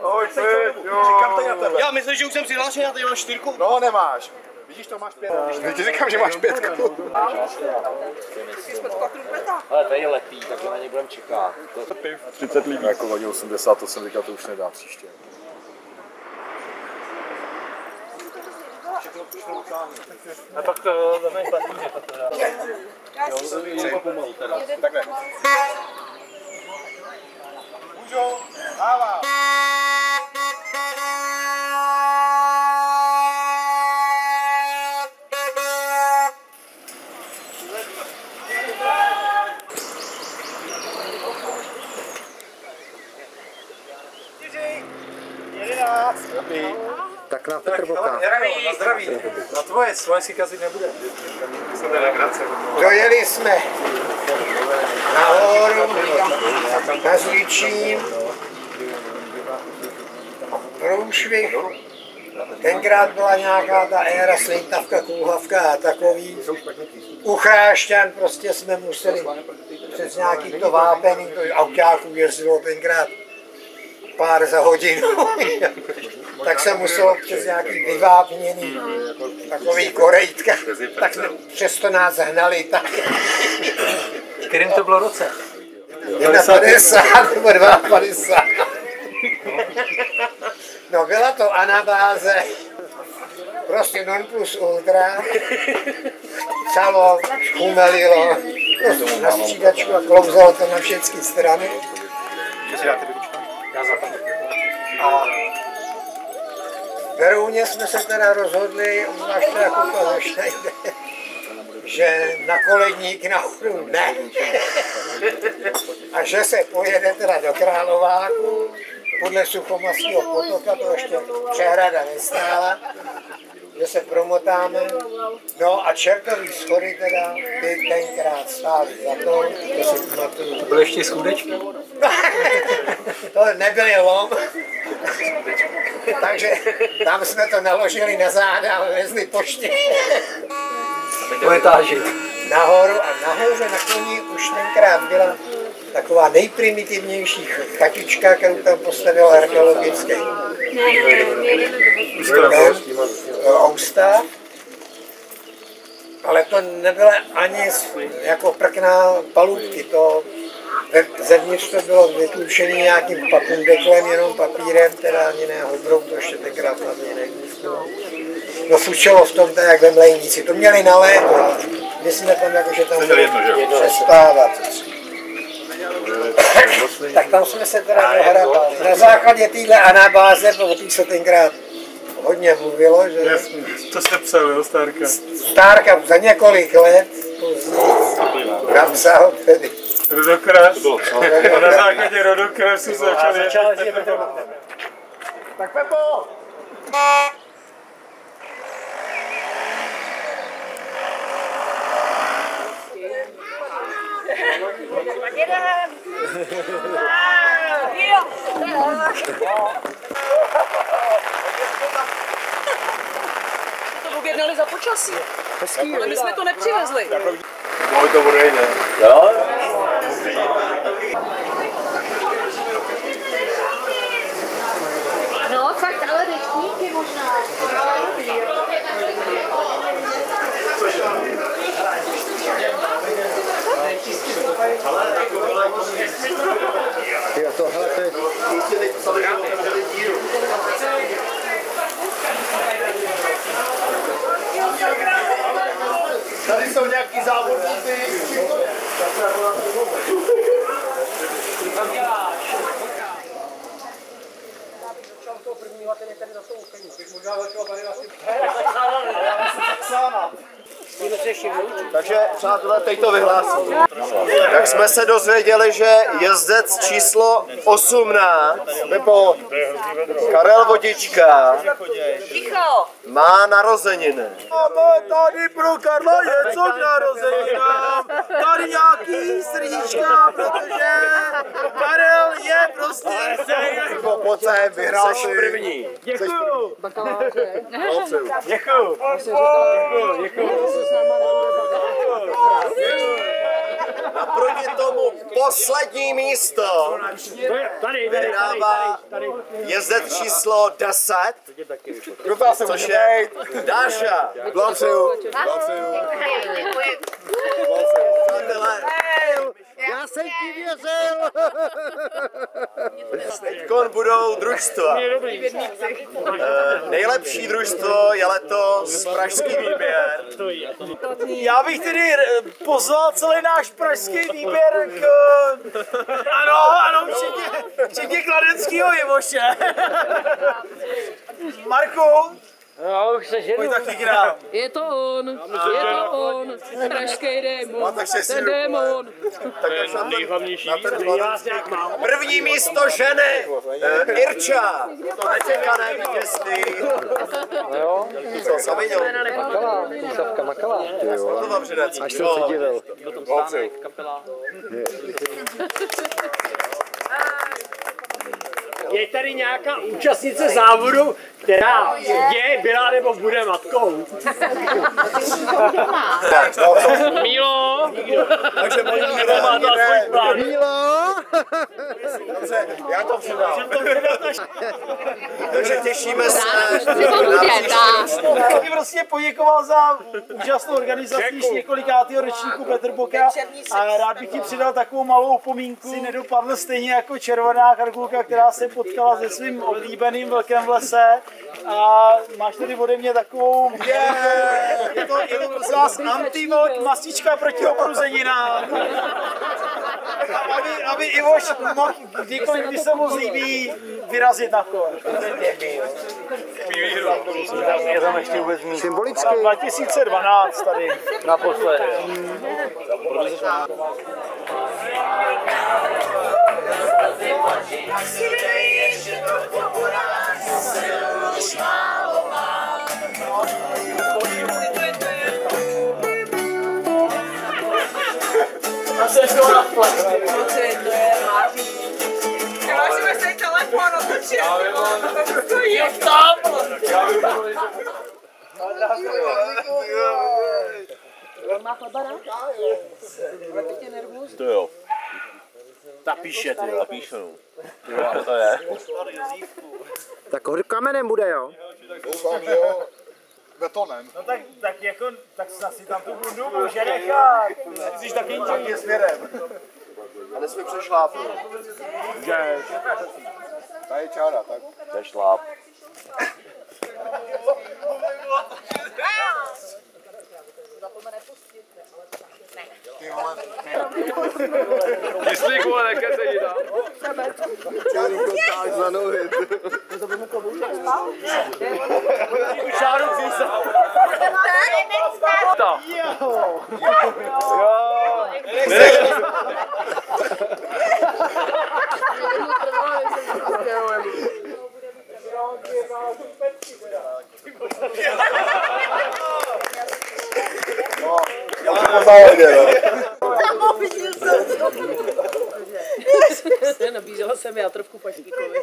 Ahoj, Fit, jo. Já myslím, že už jsem přihlášen, já tady mám 4. No, nemáš. Vidíš, to máš 5. Teď ti říkám, že máš 5. Ale tady je lepší, takže na ně budeme čekat. 30 lidí. Jako vadí 88, říkal, to už nedám příště. A pak vezmeš batýně. Jo, pomalu teda. Takhle. Můžou, dává. Tak na Petr Boka. Zdraví. Na tvoje, slovenský kazit nebude. Dojeli jsme nahoru, na Zličín, průšvih. Tenkrát byla nějaká ta éra slintavka, kulhavka a takový. U Chrášťan prostě jsme museli přes nějaký to vápení, to autáků jezdilo tenkrát pár za hodinu. Tak se muselo přes nějaký vyvápněný takový korejtka, tak jsme přesto nás hnali tak. Kterým to bylo roce? 51 nebo 52. No byla to anabáze, prostě non plus ultra, calo, chumelilo, prostě na střídačku a klouzalo to na všechny strany. A v Berouně jsme se teda rozhodli, zvlášť jako to začnejde, že na koledník nahoru ne. A že se pojede teda do Králováku, podle Suchomastského potoka, to ještě přehrada nestála, že se promotáme. No a čertový schody teda, ty tenkrát stály za to si pamatuju. To byly ještě schůdečky. To nebyly lom. Takže tam jsme to naložili na záda a vezli poště. Po etáži. Nahoru a nahoře na koní už tenkrát byla taková nejprimitivnější chatička, kterou tam postavil archeologický ústav. Ale to nebyla ani jako prkná palubky, to zevnitř to bylo vytlučené nějakým papundeklem, jenom papírem, teda ani ne hodrou, to ještě tenkrát na mě neexistovalo. No fučelo v tom, jak ve Mlejnici, to měli na léto, my jsme tam jakože tam přespávat. Tak tam jsme se teda dohrabali. Na základě téhle anabáze, o té se tenkrát hodně mluvilo, že... Jasně, to jste psal, jo, Stárka? Stárka za několik let později napsal tedy. Rodokres. A na základě rodokresu začali... Tak Pepo! To objednali za počasí. Ale my jsme to nepřivezli. Můj to bude jde. Jo? No, fakt, ale deštníky možná. Jo, tohle to je... Tady jsou nějaký závodníci. Takže přátelé, teď to vyhlásím. Tak jsme se dozvěděli, že jezdec číslo 18, nebo Karel Vodička, má narozeniny. Máme tady pro Karla něco k narozeninám, tady nějaký srdíčka, protože Karel je prostě... Pojď sem, vyhrál Jsi první. Děkuju. Děkuju. Naproti tomu poslední místo vydává jezdec číslo 10, což je Dáša. Blahopřeju. Přátelé, Já jsem ti věřil. teďkon budou družstva. Nejlepší družstvo je letos pražský výběr. Já bych tedy pozval celý náš pražský výběr k... Ano, včetně kladenského Ivoše. Marku, pojď taky k nám. Je to on, pražský démon, ten démon. Nejhlavnější. První místo ženy, Irča, to nečekané vítězství. Co, Saviňo? Makala. To vám předat. Až jsem se divil. Je tady nějaká účastnice závodu, která je, byla nebo bude matkou? Mílo! Takže můj Mílo Má to aspoň plán. Dobře, já to předám. Takže těšíme se. Já bych prostě poděkoval za úžasnou organizaci několikátého ročníku Petr Boka a rád bych ti přidal takovou malou upomínku. Si nedopadl stejně jako červená karkulka, která se potkala se svým oblíbeným vlkem v lese a máš tady ode mě takovou je to prosím vás antivlk, mastička proti obruzeninám. Aby Ivoš mohl kdykoliv, když se mu zlíbí, vyrazit na kole. Je tam ještě vůbec mít. Symbolicky. 2012 tady. Naposled. A se to na flex. Máš si telefon, otočil. To je Má chleba, ne? Teď je nervózní. To jo. Ta píše, ty jo. Píšu. To je. Tak hoď kamenem bude, jo? Doufám, že jo. Betonem. No tak snad si tam tu bundu může nechat. Jsi taky Je směrem. A nesmí přešlápnout. Tady je čára, tak. To je šláp. Ty vole. Kyslík, vole, nekecej tam. Čáru kotáž za nohy. Čáru písa. Nabízela jsem já trošku paštíkovi.